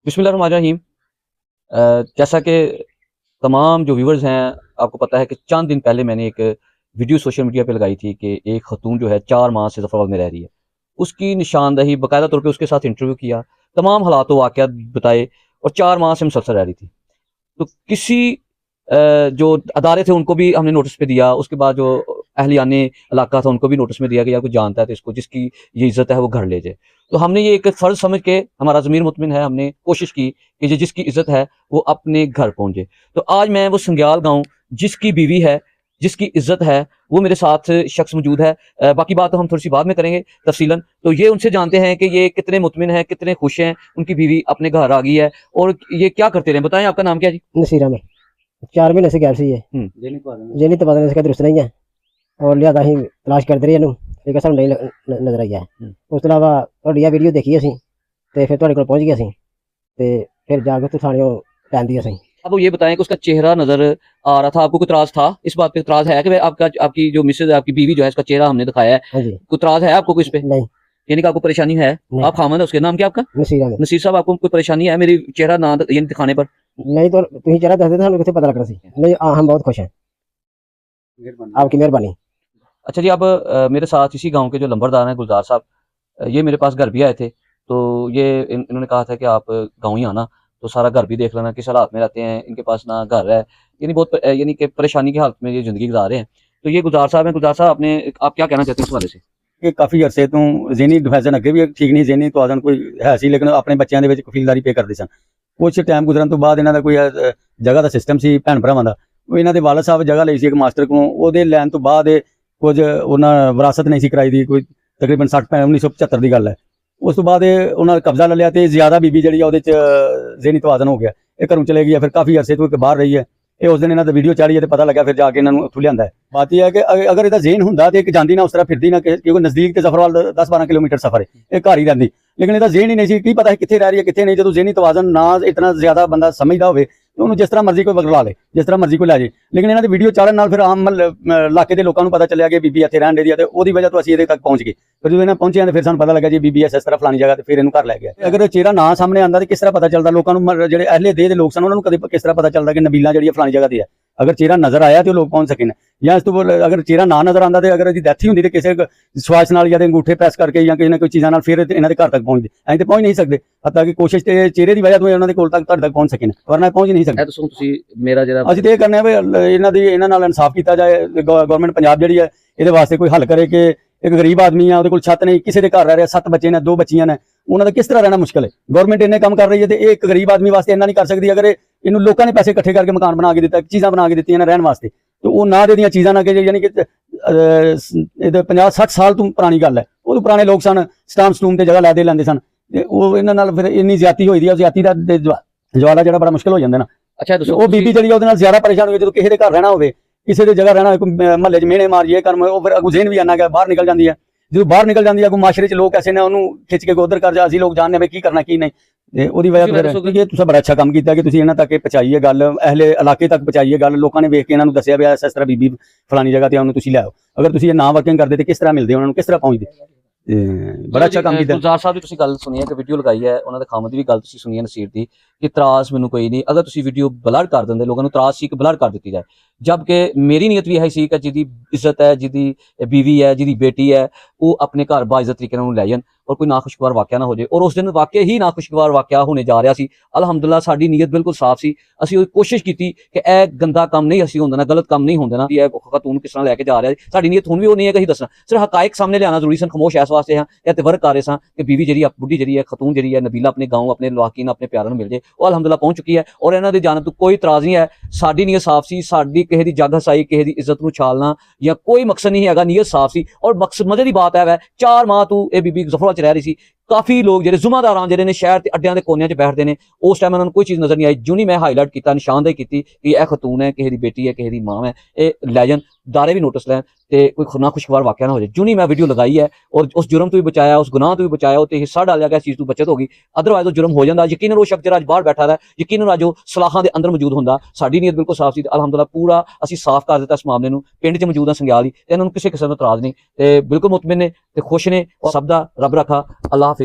बिस्मिल्लाहिर्रहमानिर्रहीम। जैसा कि तमाम जो व्यूवर्स हैं, आपको पता है कि चंद दिन पहले मैंने एक वीडियो सोशल मीडिया पे लगाई थी कि एक खतून जो है 4 माह से ज़फ़राबाद में रह रही है। उसकी निशानदही बाकायदा तौर पे उसके साथ इंटरव्यू किया, तमाम हालात व वाक़यात बताए और 4 माह से मुसलसल रह रही थी। तो किसी जो अदारे थे उनको भी हमने नोटिस पे दिया, उसके बाद जो अहलियाने इलाका था उनको भी नोटिस में दिया कि यार कोई जानता है तो इसको, जिसकी ये इज़्ज़त है वो घर ले जाए। तो हमने ये एक फ़र्ज़ समझ के, हमारा ज़मीर मुतमिन है, हमने कोशिश की कि जिसकी इज़्ज़त है वो अपने घर पहुँचे। तो आज मैं वो संग्याल गाँव जिसकी बीवी है, जिसकी इज़्ज़त है, वो मेरे साथ शख्स मौजूद है। बाकी बात तो हम थोड़ी सी बाद में करेंगे तफसीलन। तो ये उनसे जानते हैं कि ये कितने मुतमिन हैं, कितने खुश हैं, उनकी बीवी अपने घर आ गई है और ये क्या करते रहे। बताएं आपका नाम क्या है जी? नसीर अहमद। 4 महीने से गैप सी है जेनी तो पता नहीं इसका दुरुस्त नहीं है और लिहाजा ਅਸੀਂ ਤਲਾਸ਼ ਕਰਦੇ ਰਹੇ ਇਹਨੂੰ ਲੇਕਿਨ ਸਾਨੂੰ ਨਹੀਂ ਨਜ਼ਰ ਆਇਆ। ਉਸ ਤੋਂ ਇਲਾਵਾ ਤੁਹਾਡੀ ਆ ਵੀਡੀਓ ਦੇਖੀ ਅਸੀਂ ਤੇ ਫਿਰ ਤੁਹਾਡੇ ਕੋਲ ਪਹੁੰਚ ਗਏ ਅਸੀਂ ਤੇ ਫਿਰ ਜਾ ਕੇ ਉੱਥੇ ਥਾਣਿਓਂ ਲੈਂਦੀ ਅਸੀਂ। अब वो ये बताएं कि उसका चेहरा नजर आ रहा था, आपको कोई इतराज था? इस बात पे इतराज है कि आपकी जो मिसेज है, आपकी बीवी जो है, इसका चेहरा हमने दिखाया है, हाँ जी। कोई इतराज है आपको कोई इस पे? नहीं। यानी कि आपको परेशानी है? आप खामद है उसके? नाम क्या आपका? नसीर अहमद। नसीर साहब, आपको कोई परेशानी है मेरी चेहरा ना यानी दिखाने पर? नहीं तो ਤੁਸੀਂ चेहरा दस देते ਸਾਨੂੰ कितने पता लगना सी। नहीं हम बहुत खुश हैं, आपकी मेहरबानी। अच्छा जी, अब मेरे साथ इसी गांव के जो लंबरदार हैं गुलजार साहब, ये मेरे पास घर भी आए थे। तो ये इन्होंने कहा था कि आप गांव ही आना, तो सारा घर भी देख लेना, किस हालात में रहते हैं, इनके पास ना घर है, यानी बहुत यानी कि परेशानी की हालत में ये ज़िंदगी गुजार रहे हैं। तो ये गुलजार साहब हैं। गुलजार साहब, आप क्या कहना चाहते हैं इस हवाले से? कि काफ़ी अरसे तो ज़हनी डिफेंसन अगे भी ठीक नहीं, ज़हनी तवाज़न कोई है सी, लेकिन अपने बच्चों के कफीलदारी पे करते सन। कुछ टाइम गुजरन तो बाद इन्हों का कोई जगह का सिस्टम सी भैन भरावां दा, इन्हों के वालद साहब जगह ली सी एक मास्टर को, वो लैन तो बाद कुछ उन्हें विरासत नहीं सी कराई दी, कोई तकरीबन 1975 की गल है। उस तो बाद उन्होंने कब्जा ले लिया तो ज़्यादा बीबी जी ज़हनी तवाज़न हो गया, ये घरों चले गई। फिर काफ़ी अरसे तो बाहर रही है। ये उस दिन इन्होंने वीडियो चाढ़ी है तो पता लगा, फिर जाके इन्होंने उत्थों लिया है। बात यह है कि अगर इसका ज़हन होंदा तो एक जाती ना उस तरह फिरती ना, क्योंकि नज़दीक तो ज़फरवाल 10-12 किलोमीटर सफ़र है, ये घर ही रहती, लेकिन इसका ज़हन ही नहीं सी, की पता है कितने रह रही है कितने नहीं। जो ज़हनी तवाज़न ना इतना ज़्यादा बंदा समझदा होवे तो उन्होंने जिस तरह मर्जी कोई बगला ले, जिस तरह मर्जी कोई लै जाए। लेकिन इन्होंने वीडियो चाढ़न नाल फिर आम इलाके के लोगों को पता चलिया कि बीबी इत्थे रहन रही है, तो वो वजह तो असीं इहदे तक पहुँच गए। फिर जो इन्हें पहुंचे तो फिर सानूं पता लगा जी बीबी इस तरह फलानी जगह, तो फिर इन्हूं घर लै गया। अगर चेहरा ना सामने आंदा तो किस तरह पता चलता लोगों को, जो अहले देह के लोग सन उन्होंने कदे किस तरह पता चलता कि नबीला जी फलानी जगह की है। अगर चेहरा नजर आया तो लोग पहुंच सके, या इस तो अगर चेहरा ना नजर आता तो अगर इसकी डैथ ही होंगी तो किसी स्वाच नाल या अंगूठे प्रेस करके या किसी कोई चीज़ों फिर इन्होंने घर तक पहुँचते, अं तो पहुँच नहीं सकते। हत्ता कि कोशिश चेहरे की वजह तो उन्होंने कोल तक पहुँच सके, वरना पहुँच नहीं सकते। असं तो यह करने भी इन्होंने इंसाफ किया जाए, गवर्नमेंट पंजाब जी है ये वास्ते कोई हल करे कि एक गरीब आदमी है, वो छत नहीं, किसी के घर रह रहा, 7 बच्चे ने, 2 बच्चियां ने, उन्होंने किस तरह रहना मुश्किल है। गवर्नमेंट इन्ने काम कर रही है तो एक गरीब आदमी वास्ते इन्ना नहीं कर सकती। अगर इन्होंने लोगों ने पैसे इकट्ठे करके मकान बना के दिता, चीज़ां बना के दी रहने वास्ते, तो वो ना दे चीज़ां ना कि यानी कि 50-60 साल तो पुरानी गल है, वो तो पुराने लोग सन, स्टाम स्टूम से जगह लै दे लेंदे सन, वो इन्होंने फिर इन्नी ज्यादती हुई दी, ज्यादती का जवाला जो बड़ा मुश्किल हो जाता ना। अच्छा, वो बीबी जी ज्यादा परेशान हुई, जो किसी के घर रहना हो, किसी की जगह रहना हो, महल्ले मेहने मारिए कर्म, फिर अगू ज़हन भी आना गया बाहर निकल जाती है। जो बाहर निकल जाती है, माशरे लोग ऐसे ने उन्होंने खिंच के उधर कर जा, असीं लोग जानने में की करना की नहीं। ਉਹਦੀ ਵਜ੍ਹਾ ਤੋਂ ਫਿਰ ਤੁਸੀਂ ਬੜਾ ਅੱਛਾ ਕੰਮ ਕੀਤਾ ਕਿ ਤੁਸੀਂ ਇਹਨਾਂ ਤੱਕ ਪਹੁੰਚਾਈ ਹੈ ਗੱਲ, ਅਹਲੇ ਇਲਾਕੇ ਤੱਕ ਪਹੁੰਚਾਈ ਹੈ ਗੱਲ, ਲੋਕਾਂ ਨੇ ਵੇਖ ਕੇ ਇਹਨਾਂ ਨੂੰ ਦੱਸਿਆ ਵੀ ਇਸ ਤਰ੍ਹਾਂ ਬੀਬੀ ਫਲਾਣੀ ਜਗ੍ਹਾ ਤੇ ਉਹਨੂੰ ਤੁਸੀਂ ਲਿਆਓ। ਅਗਰ ਤੁਸੀਂ ਇਹ ਨਾ ਵਰਕਿੰਗ ਕਰਦੇ ਤੇ ਕਿਸ ਤਰ੍ਹਾਂ ਮਿਲਦੇ, ਉਹਨਾਂ ਨੂੰ ਕਿਸ ਤਰ੍ਹਾਂ ਪਹੁੰਚਦੇ। ਬੜਾ ਅੱਛਾ ਕੰਮ ਕੀਤਾ। ਗੁਲਜ਼ਾਰ ਸਾਹਿਬ ਦੀ ਤੁਸੀਂ ਗੱਲ ਸੁਣੀ ਹੈ ਕਿ ਵੀਡੀਓ ਲਗਾਈ ਹੈ, ਉਹਨਾਂ ਦੇ ਖਾਮਦ ਦੀ ਵੀ ਗੱਲ ਤੁਸੀਂ ਸੁਣੀ ਹੈ ਨਸੀਰ ਦੀ, ਕਿ ਤਰਾਸ ਮੈਨੂੰ ਕੋਈ ਨਹੀਂ, ਅਗਰ ਤੁਸੀਂ ਵੀਡੀਓ ਬਲਰ ਕਰ ਦਿੰਦੇ ਲੋਕਾਂ ਨੂੰ ਤਰਾਸ ਸੀ ਕਿ ਬਲਰ ਕਰ ਦਿੱਤੀ ਜਾਏ। जबकि मेरी नीयत भी है सी कि जिदी इज्जत है, जिदी बीवी है, जिदी बेटी है, वो अपने घर बाइज्जत तरीके लै जान और कोई नाखुशगवार वाक़या ना हो जाए। और उस दिन वाकई ही नाखुशगवार वाक़या होने जा रहा सी। अलहमदुलिल्लाह साडी नीयत बिल्कुल साफ सी, असीं कोशिश की कि यह गंदा काम नहीं असीं होंदा ना, गलत काम नहीं होंदा ना, खतून किस तरह लैके जा रहा है। साडी नीयत हुण भी वो नहीं है कि असीं दसना, सिर्फ हकायक सामने लियाना जरूरी सन। खमोश इस वास्ते हाँ या वर्क कर रहे सन कि बीवी जी बुढ़ी जी है, खतून जी है नबीला अपने गाँव, अपने लवाकीन, अपने प्यारों में मिल जाए। वो अलहमदुलिल्लाह पहुँच चुकी है और इन्हों की जानब तो कोई इतराज़ नहीं है। साडी नीयत साफ सी, साडी किसी की जग हसाई, किसी की इज्जत को छालना या कोई मकसद नहीं है, नीयत साफ सी। और मकसद मजे की बात है 4 माह तू ये बीबी ज़फरवाल च रह रही सी। काफ़ी लोग जो जुम्मेदार जो शहर के अड्डिया के कोनिया च बैठते हैं, उस टाइम उन्होंने कोई चीज़ नज़र नहीं आई। जो नहीं मैं हाईलाइट किया, निशानदेही की कि यह खतून है, किसी की बेटी है, किसी की माँ है, ये लै जान, दारे भी नोटिस लैन तो कोई ना खुशगवार वाक़या ना हो जाए। जो नहीं मैं वीडियो लगाई है और उस जुर्म तो भी बचाया, उस गुनाह तो भी बचाया, तो हिस्सा डालिया गया, इस चीज़ तो बचत होगी। अदरवाइज वो जुर्म हो जाता। यकीन वो शख्स जो अज बाहर बैठा है, यकीन अज वो सलाखां के अंदर मौजूद होंदा। साडी नीयत बिल्कुल साफ सी, अलहमदुलिल्लाह पूरा असीं साफ कर दिता इस मामले नूं। पिंड च मौजूद है संग्याल ही, इन्होंने किसी किस्म का इतराज़ नहीं, तो बिल्कुल मुतमिन ने, खुश ने। और सब दा रब रखा। अल्लाह।